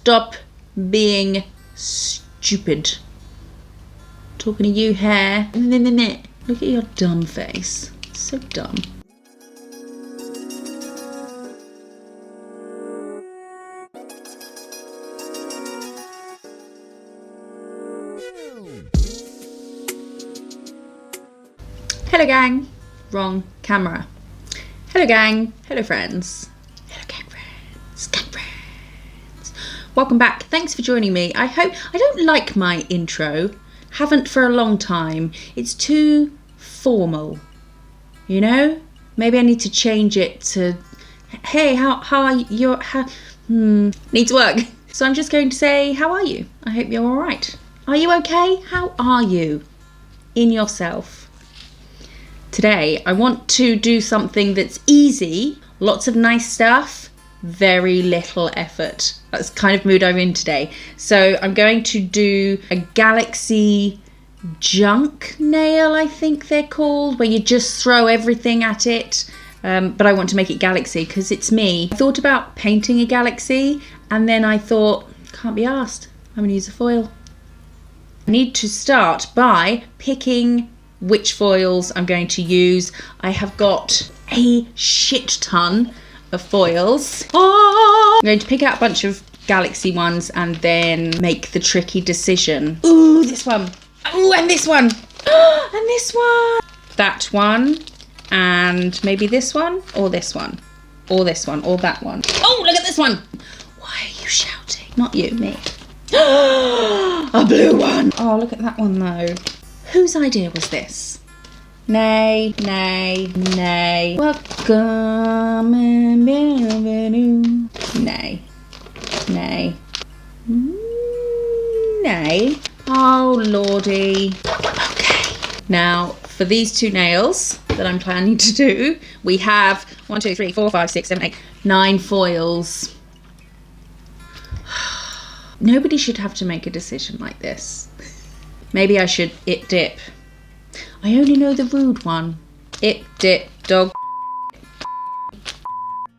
Stop being stupid. Talking to you, hair. Look at your dumb face. So dumb. Hello gang. Wrong camera. Hello gang. Hello friends. Hello gang friends. Gang friends. Welcome back. Thanks for joining me. I don't like my intro. Haven't for a long time. It's too formal. You know? Maybe I need to change it to, hey, how are you? Needs work. So I'm just going to say, how are you? I hope you're all right. Are you okay? How are you in yourself? Today, I want to do something that's easy, lots of nice stuff, very little effort. That's the kind of mood I'm in today. So I'm going to do a galaxy junk nail, I think they're called, where you just throw everything at it. But I want to make it galaxy because it's me. I thought about painting a galaxy and then I thought, can't be arsed. I'm going to use a foil. I need to start by picking which foils I'm going to use. I have got a shit ton of foils. I'm going to pick out a bunch of galaxy ones and then make the tricky decision. Ooh, this one. Ooh, and this one. And this one. That one. And maybe this one or this one. Or this one or that one. Oh, look at this one. Why are you shouting? Not you, me. A blue one. Oh, look at that one though. Whose idea was this? Nay, nay, nay. Welcome and bienvenue. Nay, nay, nay. Oh, lordy. Okay. Now, for these two nails that I'm planning to do, we have 1, 2, 3, 4, 5, 6, 7, 8, 9 foils. Nobody should have to make a decision like this. Maybe I should it dip. I only know the rude one. It dip, dog.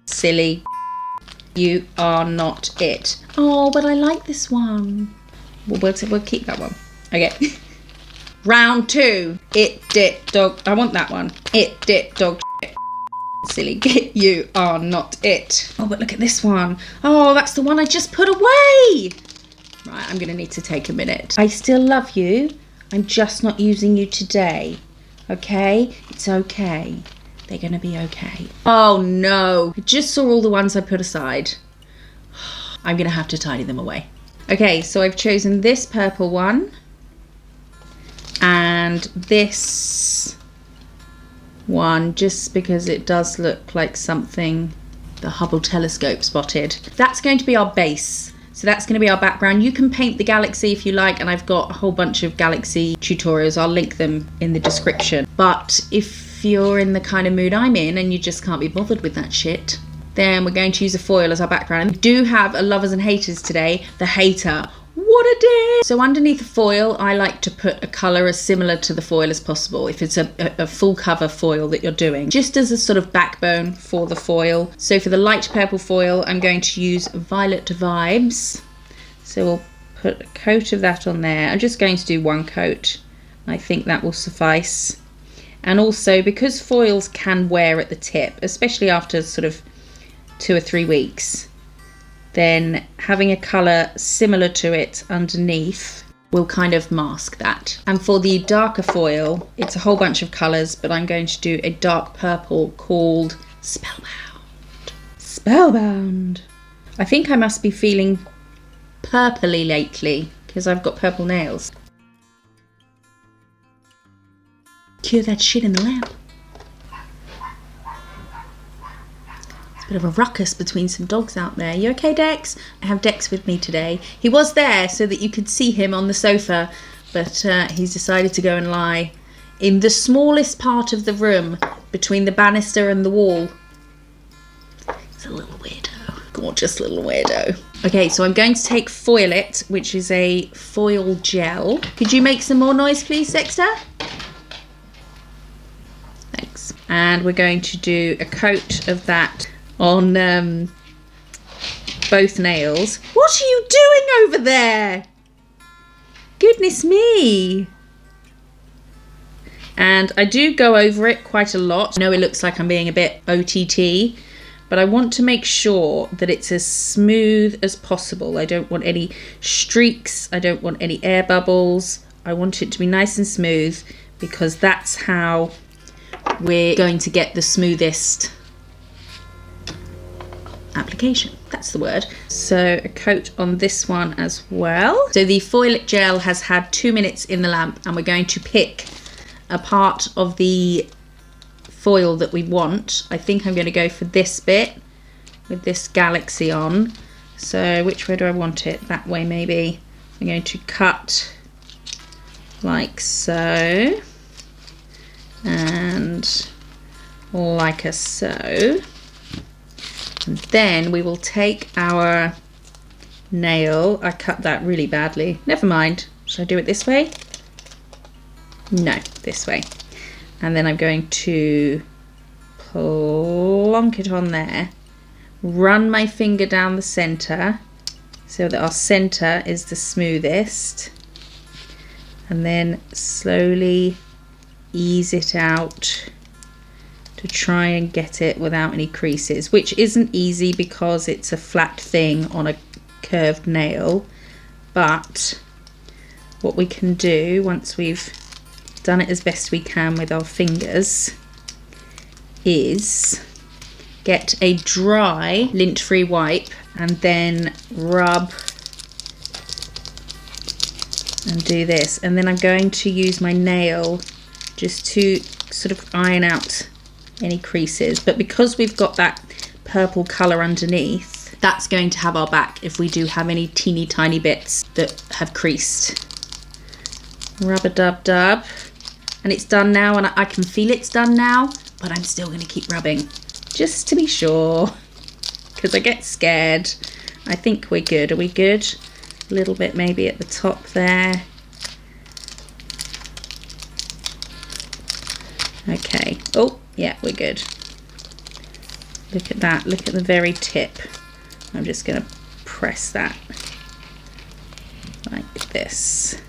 Silly. You are not it. Oh, but I like this one. We'll keep that one. Okay. Round 2. It dip, dog. I want that one. It dip, dog. Silly. You are not it. Oh, but look at this one. Oh, that's the one I just put away. Right, I'm going to need to take a minute. I still love you. I'm just not using you today. Okay? It's okay. They're going to be okay. Oh no. I just saw all the ones I put aside. I'm going to have to tidy them away. Okay, so I've chosen this purple one. And this one, just because it does look like something the Hubble telescope spotted. That's going to be our base. So that's going to be our background. You can paint the galaxy if you like, and I've got a whole bunch of galaxy tutorials. I'll link them in the description. But if you're in the kind of mood I'm in and you just can't be bothered with that shit, then we're going to use a foil as our background. We do have a lovers and haters today. The hater. What a day! So underneath the foil, I like to put a colour as similar to the foil as possible if it's a full cover foil that you're doing, just as a sort of backbone for the foil. So for the light purple foil, I'm going to use Violet Vibes. So we'll put a coat of that on there. I'm just going to do one coat. I think that will suffice. And also, because foils can wear at the tip, especially after sort of 2 or 3 weeks, then having a colour similar to it underneath will kind of mask that. And for the darker foil, it's a whole bunch of colours, but I'm going to do a dark purple called Spellbound. Spellbound. I think I must be feeling purpley lately because I've got purple nails. Cure that shit in the lamp. Bit of a ruckus between some dogs out there. You okay, Dex? I have Dex with me today. He was there so that you could see him on the sofa, but he's decided to go and lie in the smallest part of the room between the banister and the wall. He's a little weirdo. Gorgeous little weirdo. Okay, so I'm going to take Foil-It, which is a foil gel. Could you make some more noise, please, Dexter? Thanks. And we're going to do a coat of that on both nails. What are you doing over there? Goodness me. And I do go over it quite a lot. I know it looks like I'm being a bit OTT, but I want to make sure that it's as smooth as possible. I don't want any streaks. I don't want any air bubbles. I want it to be nice and smooth because that's how we're going to get the smoothest application. That's the word. So a coat on this one as well. So the foil gel has had 2 minutes in the lamp, and we're going to pick a part of the foil that we want. I think I'm going to go for this bit with this galaxy on. So which way do I want it? That way maybe. I'm going to cut like so and like so. And then we will take our nail. I cut that really badly. Never mind. Should I do it this way? No, this way. And then I'm going to plonk it on there. Run my finger down the centre so that our centre is the smoothest. And then slowly ease it out to try and get it without any creases, which isn't easy because it's a flat thing on a curved nail. But what we can do once we've done it as best we can with our fingers is get a dry lint-free wipe and then rub and do this. And then I'm going to use my nail just to sort of iron out any creases, but because we've got that purple colour underneath, that's going to have our back if we do have any teeny tiny bits that have creased. Rub-a-dub-dub, and it's done now, and I can feel it's done now, but I'm still going to keep rubbing just to be sure because I get scared. I think we're good. Are we good? A little bit maybe at the top there. Okay. Oh, yeah, we're good. Look at that. Look at the very tip. I'm just going to press that like this.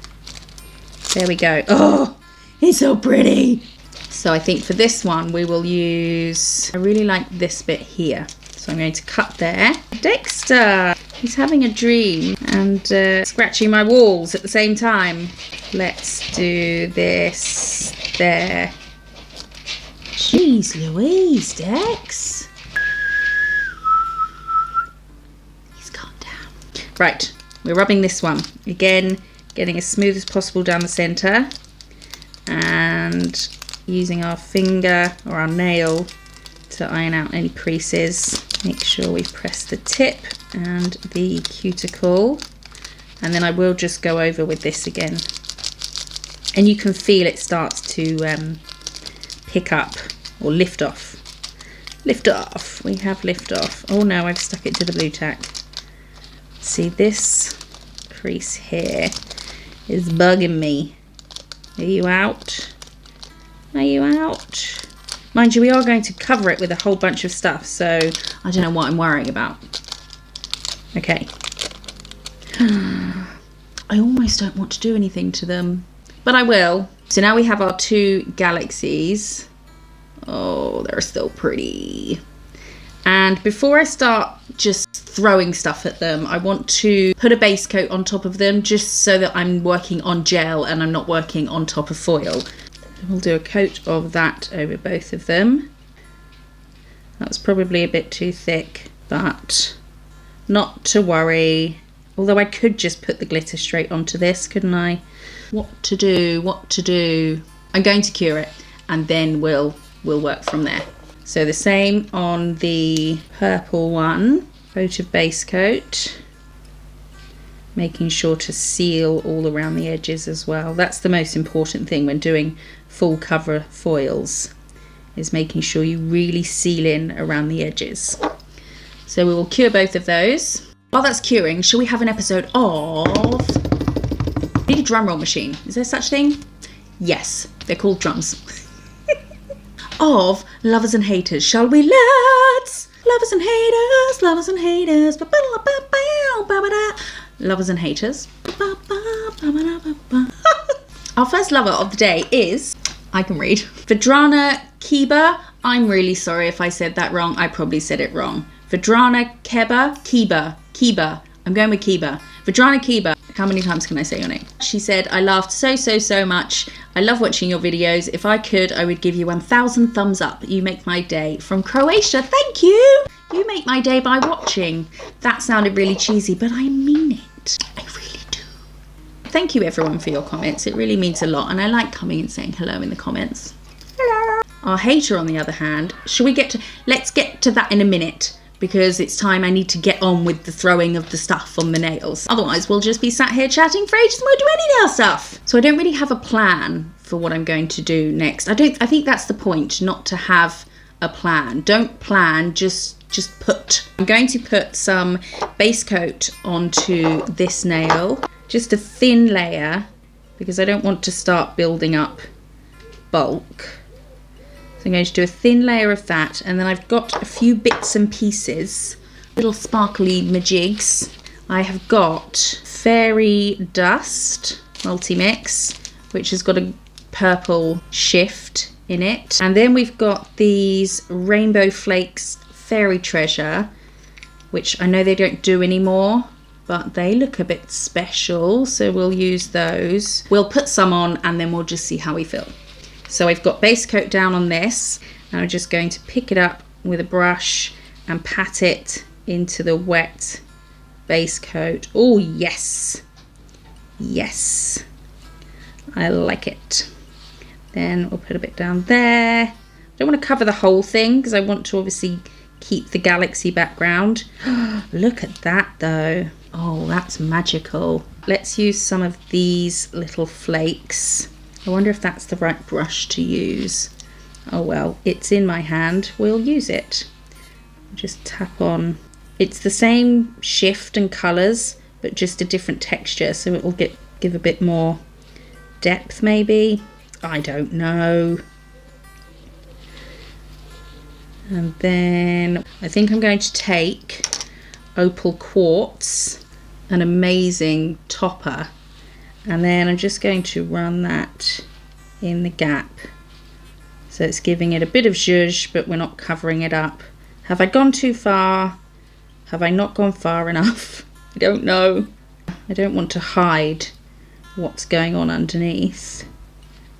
There we go. Oh, it's so pretty. So I think for this one we will use, I really like this bit here. So I'm going to cut there. Dexter, he's having a dream and scratching my walls at the same time. Let's do this there. Jeez Louise, Dex. He's calmed down. Right, we're rubbing this one. Again, getting as smooth as possible down the centre and using our finger or our nail to iron out any creases. Make sure we press the tip and the cuticle, and then I will just go over with this again, and you can feel it starts to pick up or lift off. Lift off. We have lift off. Oh no, I've stuck it to the blue tack. See, this crease here is bugging me. Are you out? Are you out? Mind you, we are going to cover it with a whole bunch of stuff, so I don't know what I'm worrying about. Okay. I almost don't want to do anything to them, but I will. So now we have our two galaxies. Oh, they're still pretty. And before I start just throwing stuff at them, I want to put a base coat on top of them just so that I'm working on gel and I'm not working on top of foil. We'll do a coat of that over both of them. That's probably a bit too thick, but not to worry. Although I could just put the glitter straight onto this, couldn't I? What to do, what to do. I'm going to cure it and then we'll work from there. So the same on the purple one, coat of base coat, making sure to seal all around the edges as well. That's the most important thing when doing full cover foils, is making sure you really seal in around the edges. So we will cure both of those. While that's curing, shall we have an episode of... I need a drum roll machine. Is there such thing? Yes, they're called drums. Of Lovers and Haters. Shall we? Let's! Lovers and haters, lovers and haters. Lovers and haters. Our first lover of the day is, I can read, Vadrana Kiba. I'm really sorry if I said that wrong. I probably said it wrong. Vadrana Kiba. I'm going with Kiba. Vadrana Kiba. How many times can I say your name? She said, I laughed so much. I love watching your videos. If I could, I would give you 1,000 thumbs up. You make my day. From Croatia. Thank you. You make my day by watching. That sounded really cheesy, but I mean it. I really do. Thank you everyone for your comments. It really means a lot. And I like coming and saying hello in the comments. Hello. Our hater, on the other hand, let's get to that in a minute, because it's time I need to get on with the throwing of the stuff on the nails. Otherwise, we'll just be sat here chatting for ages and won't do any nail stuff. So I don't really have a plan for what I'm going to do next. I think that's the point, not to have a plan. Don't plan, just put. I'm going to put some base coat onto this nail, just a thin layer, because I don't want to start building up bulk. I'm going to do a thin layer of that, and then I've got a few bits and pieces, little sparkly majigs. I have got Fairy Dust Multi-Mix, which has got a purple shift in it. And then we've got these Rainbow Flakes Fairy Treasure, which I know they don't do anymore, but they look a bit special, so we'll use those. We'll put some on and then we'll just see how we feel. So I've got base coat down on this, and I'm just going to pick it up with a brush and pat it into the wet base coat. Oh yes, yes, I like it. Then we'll put a bit down there. I don't want to cover the whole thing because I want to obviously keep the galaxy background. Look at that though. Oh, that's magical. Let's use some of these little flakes. I wonder if that's the right brush to use. Oh well, it's in my hand. We'll use it. Just tap on. It's the same shift and colours, but just a different texture, so it will give a bit more depth maybe. I don't know. And then I think I'm going to take Opal Quartz, an amazing topper. And then I'm just going to run that in the gap. So it's giving it a bit of zhuzh, but we're not covering it up. Have I gone too far? Have I not gone far enough? I don't know. I don't want to hide what's going on underneath.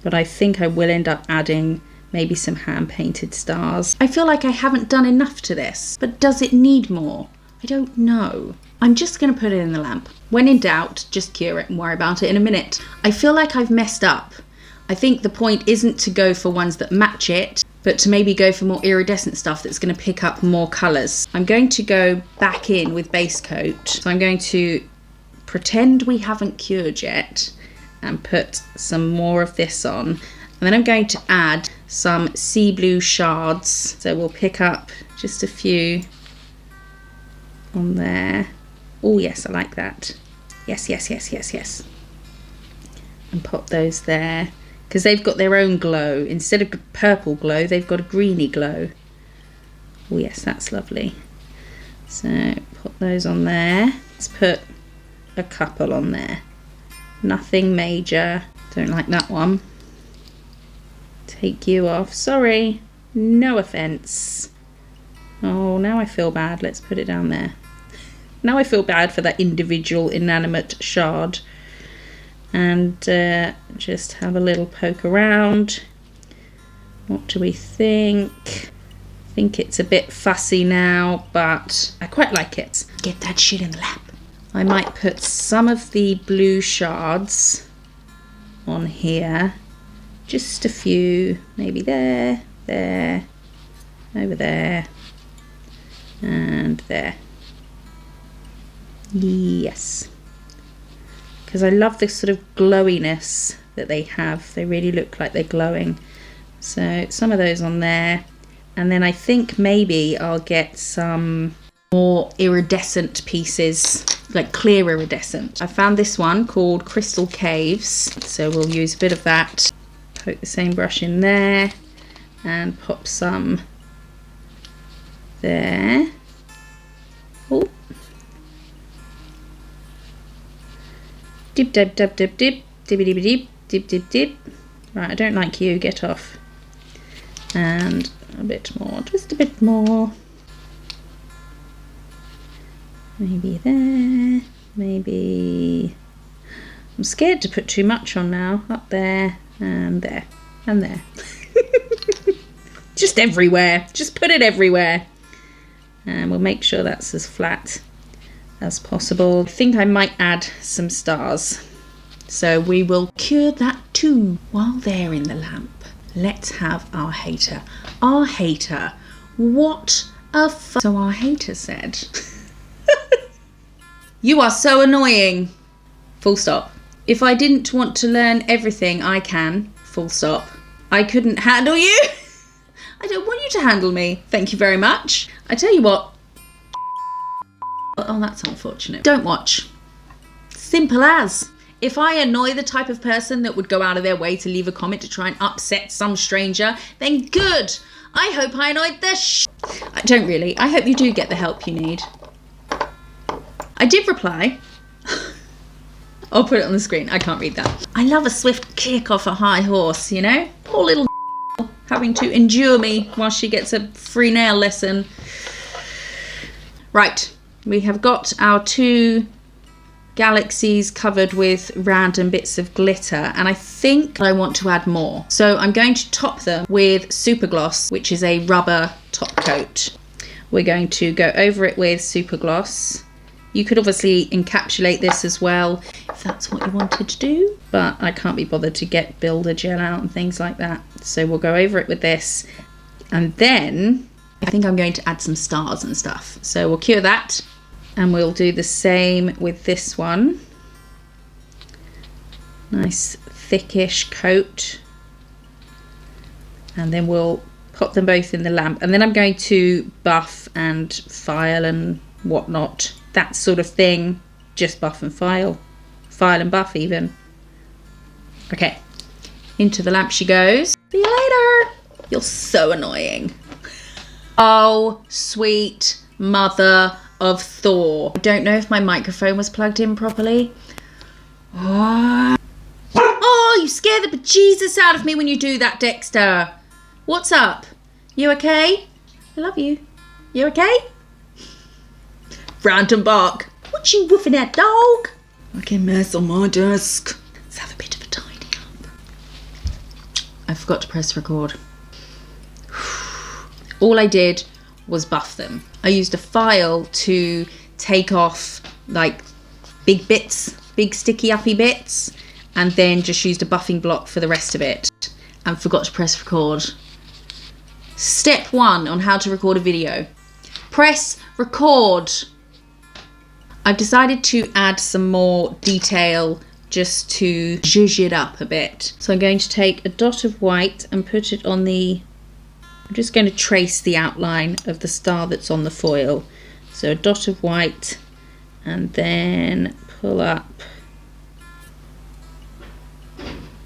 But I think I will end up adding maybe some hand-painted stars. I feel like I haven't done enough to this, but does it need more? I don't know. I'm just going to put it in the lamp. When in doubt, just cure it and worry about it in a minute. I feel like I've messed up. I think the point isn't to go for ones that match it, but to maybe go for more iridescent stuff that's going to pick up more colours. I'm going to go back in with base coat. So I'm going to pretend we haven't cured yet and put some more of this on. And then I'm going to add some sea blue shards. So we'll pick up just a few on there. Oh yes, I like that. Yes. And pop those there, because they've got their own glow. Instead of purple glow, they've got a greeny glow. Oh yes, that's lovely. So put those on there. Let's put a couple on there. Nothing major. Don't like that one. Take you off. Sorry. No offense. Oh, now I feel bad. Let's put it down there. Now I feel bad for that individual inanimate shard. And just have a little poke around. What do we think? I think it's a bit fussy now, but I quite like it. Get that shit in the lap. I might put some of the blue shards on here. Just a few. Maybe there, over there, and there. Yes, because I love this sort of glowiness that they have. They really look like they're glowing. So some of those on there, and then I think maybe I'll get some more iridescent pieces, like clear iridescent. I found this one called Crystal Caves, so we'll use a bit of that. Poke the same brush in there and pop some There. Oh. Dip, dip, dip, dip, dip, dip, dip, dip, dip, dip, dip. Right, I don't like you, get off. And a bit more, just a bit more. Maybe there, maybe... I'm scared to put too much on now. Up there, and there, and there. Just everywhere, just put it everywhere. And we'll make sure that's as flat as possible. I think I might add some stars. So we will cure that too. While they're in the lamp, let's have our hater. Our hater, what a So our hater said, "You are so annoying, full stop. If I didn't want to learn everything I can, full stop. I couldn't handle you. I don't want you to handle me. Thank you very much. I tell you what." Oh, that's unfortunate. Don't watch. Simple as. If I annoy the type of person that would go out of their way to leave a comment to try and upset some stranger, then good. I hope I annoyed the I don't really. I hope you do get the help you need. I did reply. I'll put it on the screen. I can't read that. I love a swift kick off a high horse, you know? Poor little having to endure me while she gets a free nail lesson. Right. We have got our 2 galaxies covered with random bits of glitter, and I think I want to add more. So I'm going to top them with super gloss, which is a rubber top coat. We're going to go over it with super gloss. You could obviously encapsulate this as well if that's what you wanted to do, but I can't be bothered to get builder gel out and things like that. So we'll go over it with this, and then I think I'm going to add some stars and stuff. So we'll cure that. And we'll do the same with this one. Nice thickish coat. And then we'll pop them both in the lamp. And then I'm going to buff and file and whatnot. That sort of thing. Just buff and file. File and buff even. Okay. Into the lamp she goes. See you later. You're so annoying. Oh, sweet mother of Thor. I don't know if my microphone was plugged in properly. Oh, you scare the bejesus out of me when you do that, Dexter. What's up? You okay? I love you. You okay? Random bark. What you woofing at, dog? Fucking mess on my desk. Let's have a bit of a tidy up. I forgot to press record. All I did was buff them. I used a file to take off like big bits, big sticky uppy bits, and then just used a buffing block for the rest of it and forgot to press record. Step 1 on how to record a video. Press record. I've decided to add some more detail just to zhuzh it up a bit. So I'm going to take a dot of white and put it on the I'm just going to trace the outline of the star that's on the foil. So a dot of white and then pull up.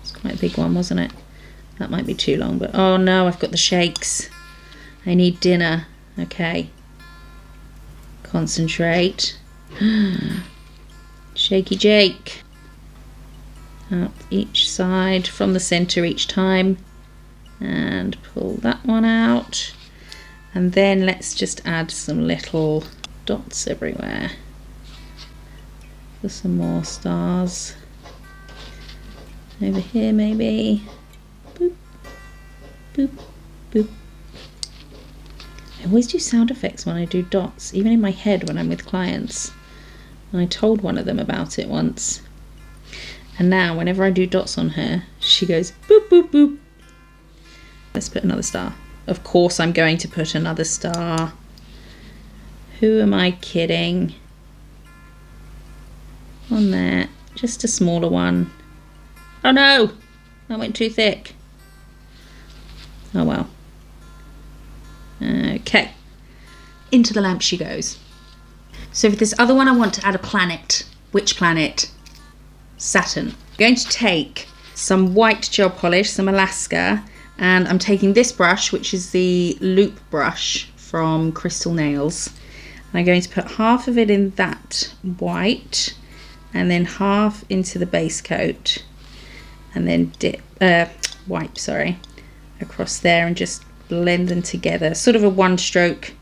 It's quite a big one, wasn't it? That might be too long, but oh no, I've got the shakes. I need dinner. Okay. Concentrate. Shaky Jake. Up each side from the center each time. And pull that one out, and then let's just add some little dots everywhere for some more stars. Over here maybe. Boop, boop, boop. I always do sound effects when I do dots, even in my head when I'm with clients. And I told one of them about it once. And now whenever I do dots on her, she goes boop, boop, boop. Let's put another star. Of course I'm going to put another star. Who am I kidding? On there. Just a smaller one. Oh no! That went too thick. Oh well. Okay. Into the lamp she goes. So for this other one I want to add a planet. Which planet? Saturn. I'm going to take some white gel polish, some Alaska, and I'm taking this brush, which is the loop brush from Crystal Nails. And I'm going to put half of it in that white and then half into the base coat and then wipe across there and just blend them together. Sort of a one stroke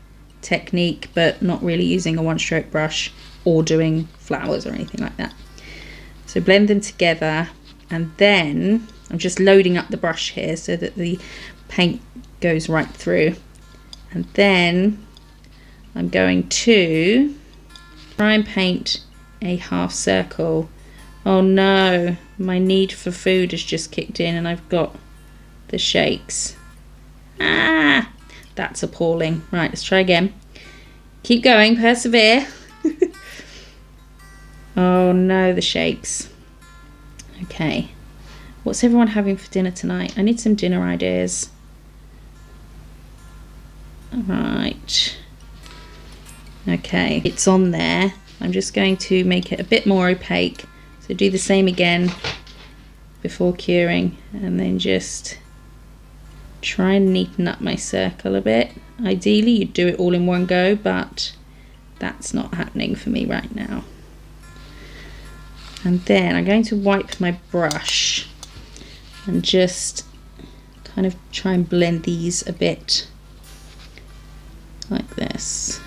technique, but not really using a one stroke brush or doing flowers or anything like that. So blend them together, and then I'm just loading up the brush here so that the paint goes right through. And then I'm going to try and paint a half circle. Oh no, my need for food has just kicked in and I've got the shakes. Ah, that's appalling. Right, let's try again. Keep going, persevere. Oh no, the shakes. Okay, what's everyone having for dinner tonight? I need some dinner ideas. Right. Okay, it's on there. I'm just going to make it a bit more opaque. So do the same again before curing, and then just try and neaten up my circle a bit. Ideally you'd do it all in one go, but that's not happening for me right now. And then I'm going to wipe my brush and just kind of try and blend these a bit like this.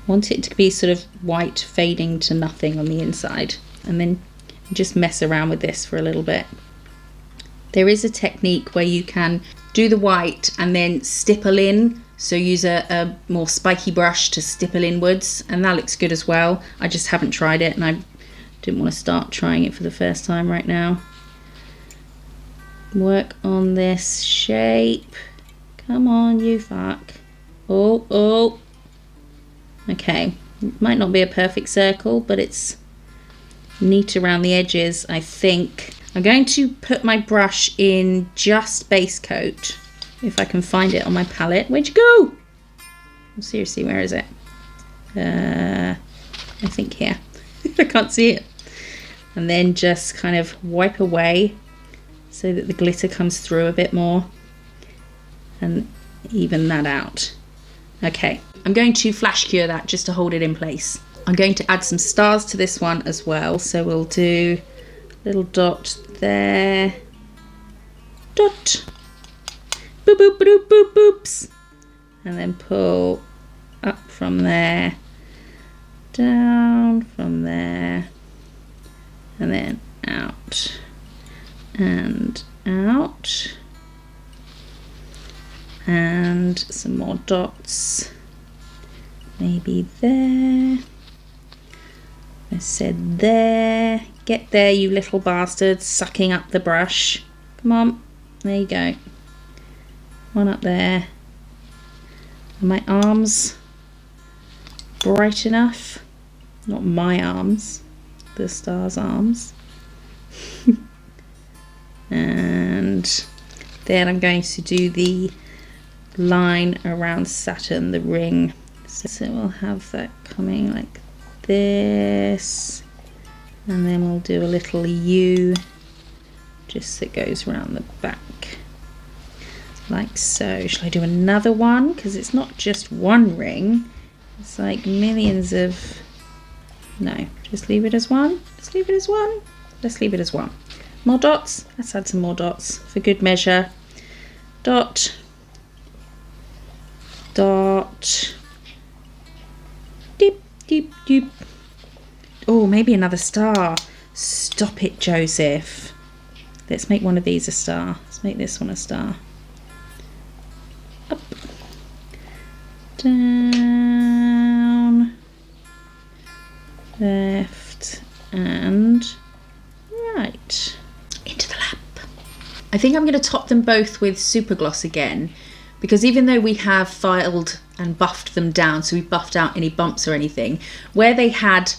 I want it to be sort of white fading to nothing on the inside, and then just mess around with this for a little bit. There is a technique where you can do the white and then stipple in, so use a more spiky brush to stipple inwards, and that looks good as well. I just haven't tried it and I didn't want to start trying it for the first time right now. Work on this shape. Come on, you fuck. Oh. Okay, it might not be a perfect circle, but it's neat around the edges, I think. I'm going to put my brush in just base coat, if I can find it on my palette. Where'd you go? Oh, seriously, where is it? I think here. I can't see it. And then just kind of wipe away so that the glitter comes through a bit more and even that out. Okay, I'm going to flash cure that just to hold it in place. I'm going to add some stars to this one as well, so we'll do a little dot there, dot, boop boop boop boop boops, and then pull up from there, down from there, and then out and out, and some more dots, maybe there. I said there. Get there, you little bastards, sucking up the brush. Come on, there you go. One up there. Are my arms bright enough? Not my arms, the star's arms. And then I'm going to do the line around Saturn, the ring. So we'll have that coming like this, and then we'll do a little U just that goes around the back like so. Shall I do another one? Because it's not just one ring, it's like millions of... No, just leave it as one. Just leave it as one. Let's leave it as one. More dots. Let's add some more dots for good measure. Dot, dot, deep, deep, deep. Oh, maybe another star. Stop it, Joseph. Let's make one of these a star. Let's make this one a star. Up, down, left, and right. Into the lap. I think I'm going to top them both with super gloss again, because even though we have filed and buffed them down, so we buffed out any bumps or anything, where they had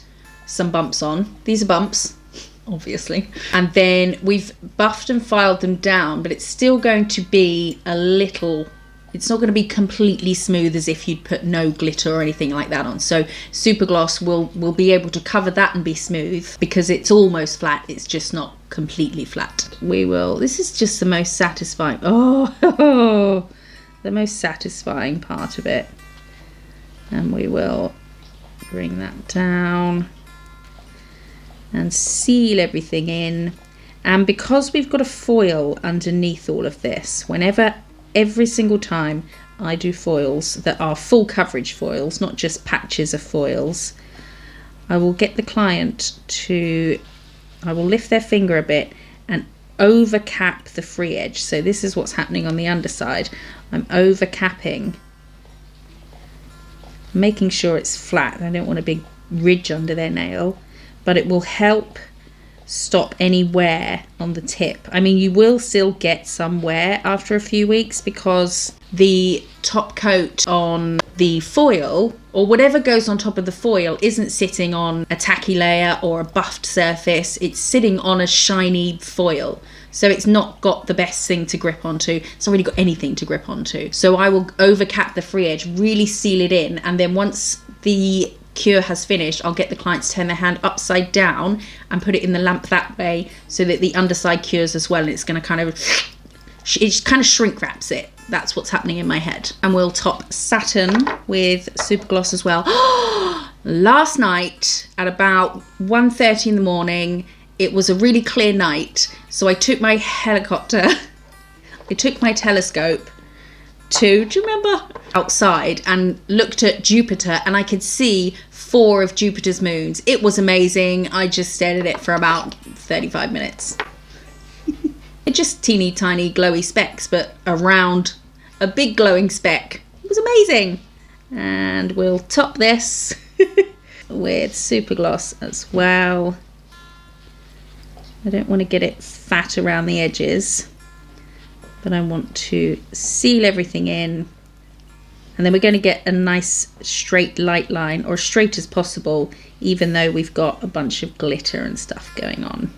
some bumps on, these are bumps, obviously, and then we've buffed and filed them down, but it's still going to be a little, it's not going to be completely smooth as if you'd put no glitter or anything like that on. So super gloss will be able to cover that and be smooth, because it's almost flat, it's just not completely flat. We will, this is just the most satisfying, oh, the most satisfying part of it. And we will bring that down and seal everything in. And because we've got a foil underneath all of this, every single time I do foils that are full coverage foils, not just patches of foils, I will get the client I will lift their finger a bit and over cap the free edge. So this is what's happening on the underside. I'm over capping, making sure it's flat. I don't want a big ridge under their nail, but it will help stop any wear on the tip. I mean, you will still get some wear after a few weeks because the top coat on the foil or whatever goes on top of the foil isn't sitting on a tacky layer or a buffed surface. It's sitting on a shiny foil. So it's not got the best thing to grip onto. It's not really got anything to grip onto. So I will overcap the free edge, really seal it in, and then once the cure has finished, I'll get the clients to turn their hand upside down and put it in the lamp that way so that the underside cures as well, and it's going to kind of shrink wraps it. That's what's happening in my head. And we'll top satin with super gloss as well. Last night at about 1:30 in the morning, it was a really clear night, so I took my telescope do you remember, outside and looked at Jupiter, and I could see 4 of Jupiter's moons. It was amazing. I just stared at it for about 35 minutes. It's just teeny tiny glowy specks, but around a big glowing speck. It was amazing. And we'll top this with super gloss as well. I don't want to get it fat around the edges, but I want to seal everything in. And then we're going to get a nice straight light line, or as straight as possible, even though we've got a bunch of glitter and stuff going on.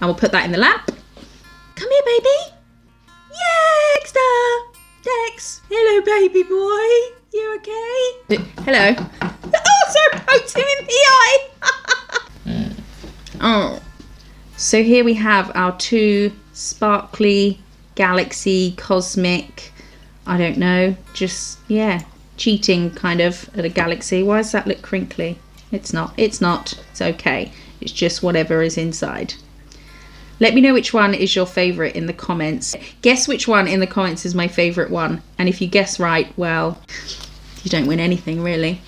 And we'll put that in the lamp. Come here, baby. Yeah, Dex. Hello, baby boy. You okay? Hello. Oh, sorry, poked him in the eye. Oh. So here we have our 2 sparkly, galaxy, cosmic, I don't know, just, yeah, cheating kind of at a galaxy. Why does that look crinkly? It's not. It's okay. It's just whatever is inside. Let me know which one is your favourite in the comments. Guess which one in the comments is my favourite one. And if you guess right, well, you don't win anything really.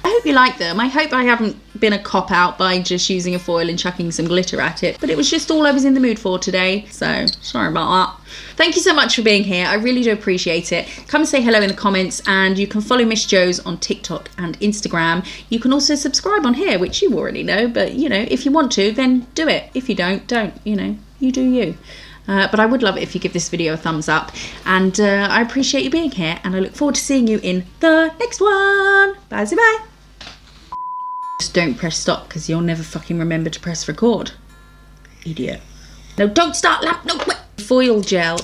I hope you like them. I hope I haven't been a cop-out by just using a foil and chucking some glitter at it. But it was just all I was in the mood for today. So, sorry about that. Thank you so much for being here. I really do appreciate it. Come and say hello in the comments, and you can follow Miss Jo's on TikTok and Instagram. You can also subscribe on here, which you already know. But, you know, if you want to, then do it. If you don't, you know, you do you. But I would love it if you give this video a thumbs up. And I appreciate you being here. And I look forward to seeing you in the next one. Bye-bye. Just don't press stop, because you'll never fucking remember to press record. Idiot. No, don't start lamp. No, wait. Foil gel.